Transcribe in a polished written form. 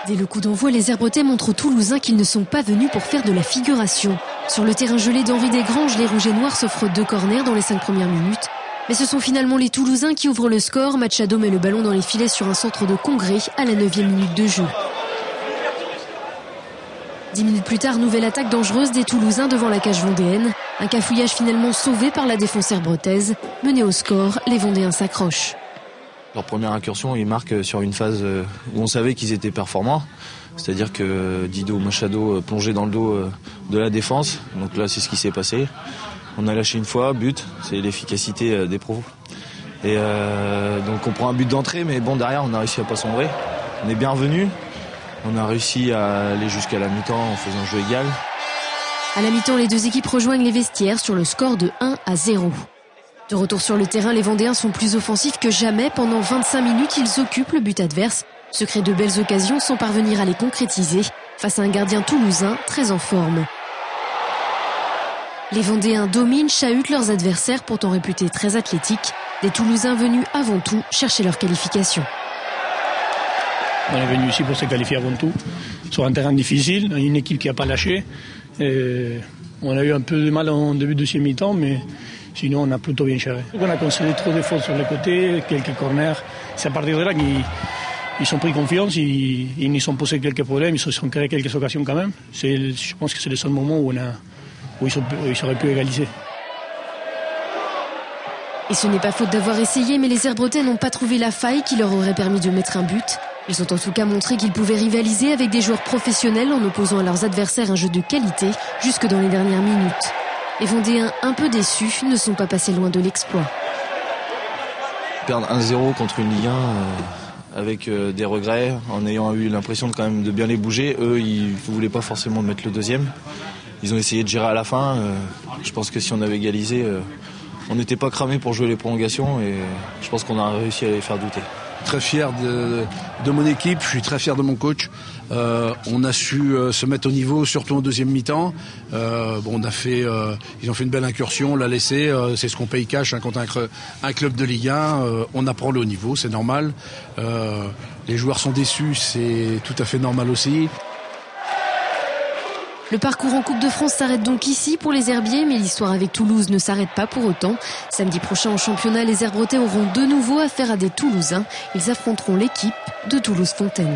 Dès le coup d'envoi, les Herbretais montrent aux Toulousains qu'ils ne sont pas venus pour faire de la figuration. Sur le terrain gelé d'Henri Desgranges, les Rouges et Noirs s'offrent 2 corners dans les 5 premières minutes. Mais ce sont finalement les Toulousains qui ouvrent le score. Machado met le ballon dans les filets sur un centre de Congrès à la 9e minute de jeu. 10 minutes plus tard, nouvelle attaque dangereuse des Toulousains devant la cage vendéenne. Un cafouillage finalement sauvé par la défense herbretaise. Mené au score, les Vendéens s'accrochent. Leur première incursion, ils marquent sur une phase où on savait qu'ils étaient performants. C'est-à-dire que Dido Machado plongeait dans le dos de la défense. Donc là, c'est ce qui s'est passé. On a lâché une fois, but, c'est l'efficacité des pros. Et donc on prend un but d'entrée, mais bon, derrière, on a réussi à pas sombrer. On est bien revenu. On a réussi à aller jusqu'à la mi-temps en faisant jeu égal. À la mi-temps, les deux équipes rejoignent les vestiaires sur le score de 1-0. De retour sur le terrain, les Vendéens sont plus offensifs que jamais. Pendant 25 minutes, ils occupent le but adverse, se créent de belles occasions sans parvenir à les concrétiser face à un gardien toulousain très en forme. Les Vendéens dominent, chahutent leurs adversaires pourtant réputés très athlétiques. Des Toulousains venus avant tout chercher leur qualification. On est venu ici pour se qualifier avant tout, sur un terrain difficile, une équipe qui n'a pas lâché. Et on a eu un peu de mal en début de deuxième mi-temps, mais sinon on a plutôt bien géré. On a concédé trop d'efforts sur les côtés, quelques corners. C'est à partir de là qu'ils ont pris confiance, ils nous ont posé quelques problèmes, ils se sont créés quelques occasions quand même. Je pense que c'est le seul moment où ils auraient pu égaliser. Et ce n'est pas faute d'avoir essayé, mais les Herbretais n'ont pas trouvé la faille qui leur aurait permis de mettre un but. Ils ont en tout cas montré qu'ils pouvaient rivaliser avec des joueurs professionnels en opposant à leurs adversaires un jeu de qualité jusque dans les dernières minutes. Les Vendéens, un peu déçus, ne sont pas passés loin de l'exploit. Perdre 1-0 contre une Ligue 1 avec des regrets, en ayant eu l'impression de quand même de bien les bouger. Eux, ils ne voulaient pas forcément mettre le deuxième. Ils ont essayé de gérer à la fin. Je pense que si on avait égalisé, on n'était pas cramé pour jouer les prolongations et je pense qu'on a réussi à les faire douter. Très fier de mon équipe, je suis très fier de mon coach. On a su se mettre au niveau, surtout en deuxième mi-temps. Ils ont fait une belle incursion, on l'a laissé. C'est ce qu'on paye cash contre un club de Ligue 1. On apprend le haut niveau, c'est normal. Les joueurs sont déçus, c'est tout à fait normal aussi. Le parcours en Coupe de France s'arrête donc ici pour les Herbiers, mais l'histoire avec Toulouse ne s'arrête pas pour autant. Samedi prochain en championnat, les Herbretais auront de nouveau affaire à des Toulousains. Ils affronteront l'équipe de Toulouse-Fontaine.